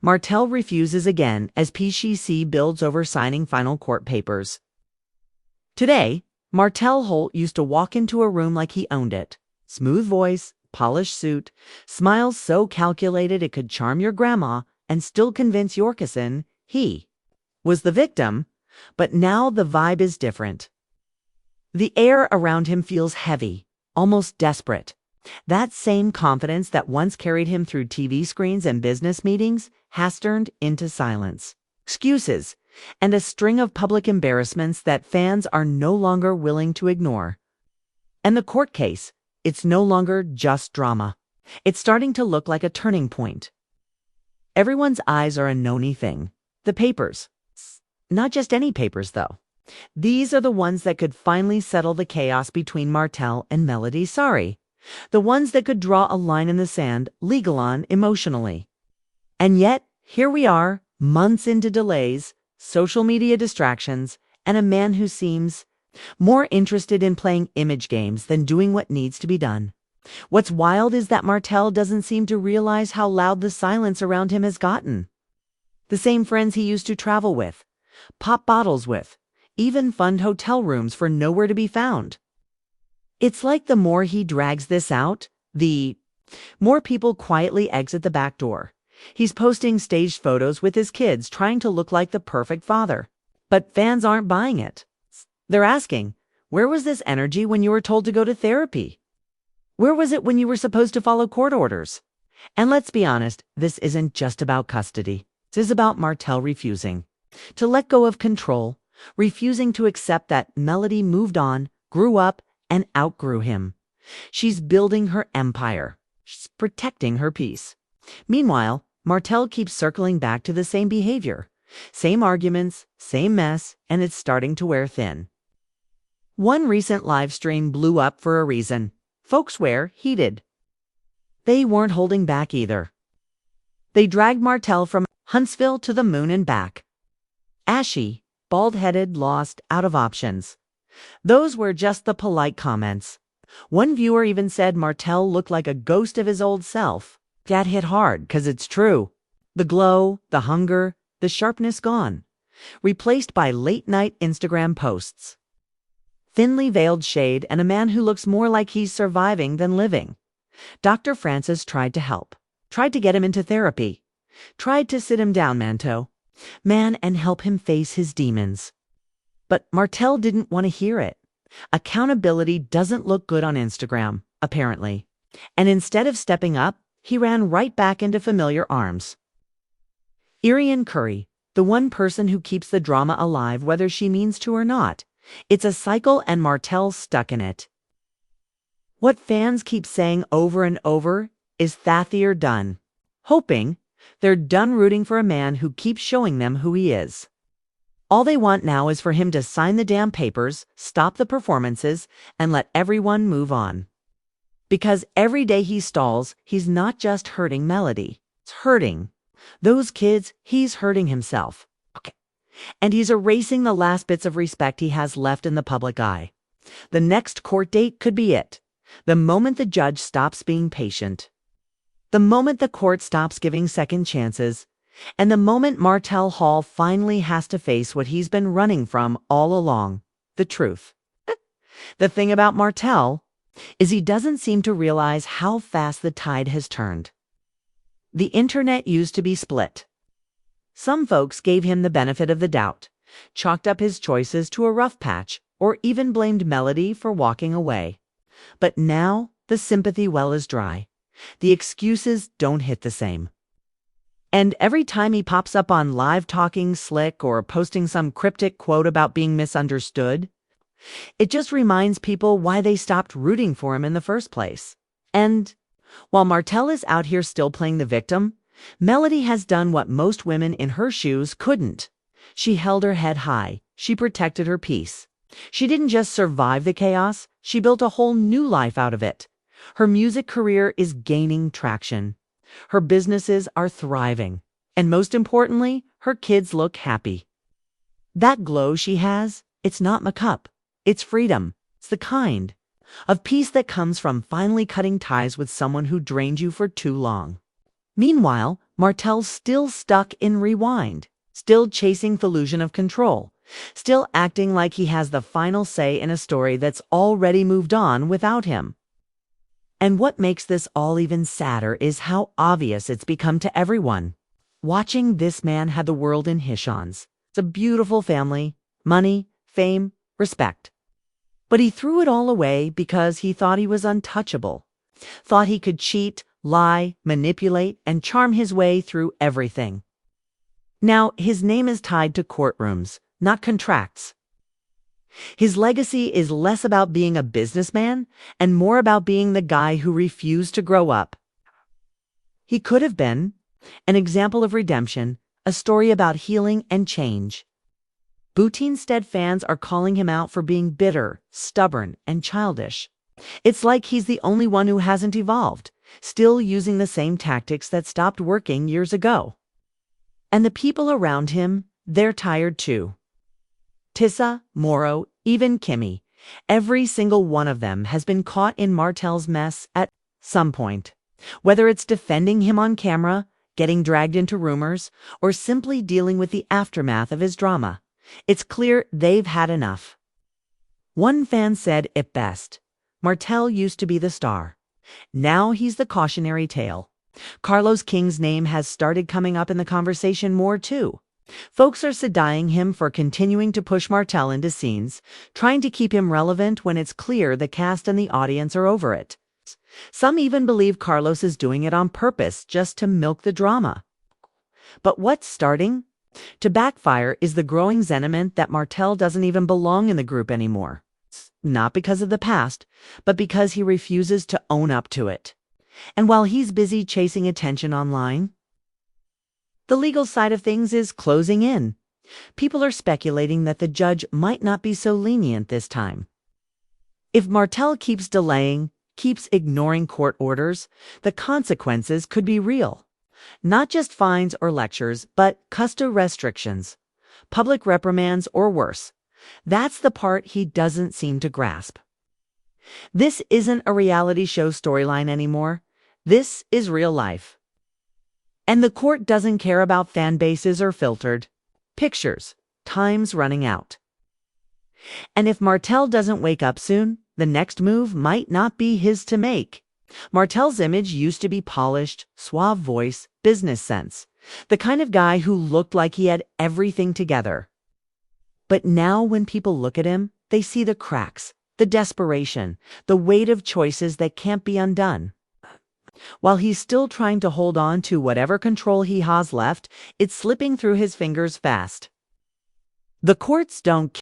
Martell refuses again as PCC builds over signing final court papers. Today, Martell Holt used to walk into a room like he owned it. Smooth voice, polished suit, smiles so calculated it could charm your grandma and still convince Yorkison he was the victim, but now the vibe is different. The air around him feels heavy, almost desperate. That same confidence that once carried him through TV screens and business meetings has turned into silence, excuses, and a string of public embarrassments that fans are no longer willing to ignore. And the court case, it's no longer just drama. It's starting to look like a turning point. Everyone's eyes are a known thing. The papers. Not just any papers, though. These are the ones that could finally settle the chaos between Martell and Melody Sorry. The ones that could draw a line in the sand, legal on emotionally. And yet, here we are, months into delays, social media distractions, and a man who seems more interested in playing image games than doing what needs to be done. What's wild is that Martell doesn't seem to realize how loud the silence around him has gotten. The same friends he used to travel with, pop bottles with, even fund hotel rooms for nowhere to be found. It's like the more he drags this out, the more people quietly exit the back door. He's posting staged photos with his kids trying to look like the perfect father. But fans aren't buying it. They're asking, where was this energy when you were told to go to therapy? Where was it when you were supposed to follow court orders? And let's be honest, this isn't just about custody. This is about Martell refusing to let go of control, refusing to accept that Melody moved on, grew up, and outgrew him. She's building her empire. She's protecting her peace. Meanwhile, Martell keeps circling back to the same behavior, same arguments, same mess, and it's starting to wear thin. One recent live stream blew up for a reason. Folks were heated. They weren't holding back either. They dragged Martell from Huntsville to the moon and back. Ashy, bald-headed, lost, out of options. Those were just the polite comments. One viewer even said Martell looked like a ghost of his old self. That hit hard, 'cause it's true. The glow, the hunger, the sharpness gone. Replaced by late-night Instagram posts. Thinly veiled shade and a man who looks more like he's surviving than living. Dr. Francis tried to help. Tried to get him into therapy. Tried to sit him down, man, and help him face his demons. But Martell didn't want to hear it. Accountability doesn't look good on Instagram, apparently. And instead of stepping up, he ran right back into familiar arms. Irian Curry, the one person who keeps the drama alive whether she means to or not. It's a cycle and Martell's stuck in it. What fans keep saying over and over is they're done. Hoping they're done rooting for a man who keeps showing them who he is. All they want now is for him to sign the damn papers, stop the performances, and let everyone move on. Because every day he stalls, he's not just hurting Melody. It's hurting those kids, he's hurting himself. Okay. And he's erasing the last bits of respect he has left in the public eye. The next court date could be it. The moment the judge stops being patient. The moment the court stops giving second chances. And the moment Martell Hall finally has to face what he's been running from all along, the truth. The thing about Martell is he doesn't seem to realize how fast the tide has turned. The internet used to be split. Some folks gave him the benefit of the doubt, chalked up his choices to a rough patch, or even blamed Melody for walking away. But now the sympathy well is dry. The excuses don't hit the same. And every time he pops up on live talking slick or posting some cryptic quote about being misunderstood, it just reminds people why they stopped rooting for him in the first place. And while Martell is out here still playing the victim, Melody has done what most women in her shoes couldn't. She held her head high. She protected her peace. She didn't just survive the chaos, she built a whole new life out of it. Her music career is gaining traction. Her businesses are thriving. And most importantly, her kids look happy. That glow she has, it's not makeup. It's freedom. It's the kind of peace that comes from finally cutting ties with someone who drained you for too long. Meanwhile, Martel's still stuck in rewind, still chasing the illusion of control, still acting like he has the final say in a story that's already moved on without him. And what makes this all even sadder is how obvious it's become to everyone. Watching this man had the world in his hands. It's a beautiful family, money, fame, respect. But he threw it all away because he thought he was untouchable, thought he could cheat, lie, manipulate, and charm his way through everything. Now, his name is tied to courtrooms, not contracts. His legacy is less about being a businessman and more about being the guy who refused to grow up. He could have been an example of redemption, a story about healing and change. Boutine-Stead fans are calling him out for being bitter, stubborn, and childish. It's like he's the only one who hasn't evolved, still using the same tactics that stopped working years ago. And the people around him, they're tired too. Tissa, Mauro, even KeKe, every single one of them has been caught in Martel's mess at some point. Whether it's defending him on camera, getting dragged into rumors, or simply dealing with the aftermath of his drama, it's clear they've had enough. One fan said it best, Martel used to be the star. Now he's the cautionary tale. Carlos King's name has started coming up in the conversation more too. Folks are side-eyeing him for continuing to push Martel into scenes, trying to keep him relevant when it's clear the cast and the audience are over it. Some even believe Carlos is doing it on purpose just to milk the drama. But what's starting to backfire is the growing sentiment that Martel doesn't even belong in the group anymore. Not because of the past, but because he refuses to own up to it. And while he's busy chasing attention online, the legal side of things is closing in. People are speculating that the judge might not be so lenient this time. If Martel keeps delaying, keeps ignoring court orders, the consequences could be real. Not just fines or lectures, but custody restrictions, public reprimands, or worse. That's the part he doesn't seem to grasp. This isn't a reality show storyline anymore. This is real life. And the court doesn't care about fan bases or filtered pictures. Time's running out. And if Martel doesn't wake up soon, the next move might not be his to make. Martel's image used to be polished, suave voice, business sense, the kind of guy who looked like he had everything together. But now when people look at him, they see the cracks, the desperation, the weight of choices that can't be undone. While he's still trying to hold on to whatever control he has left, it's slipping through his fingers fast. The courts don't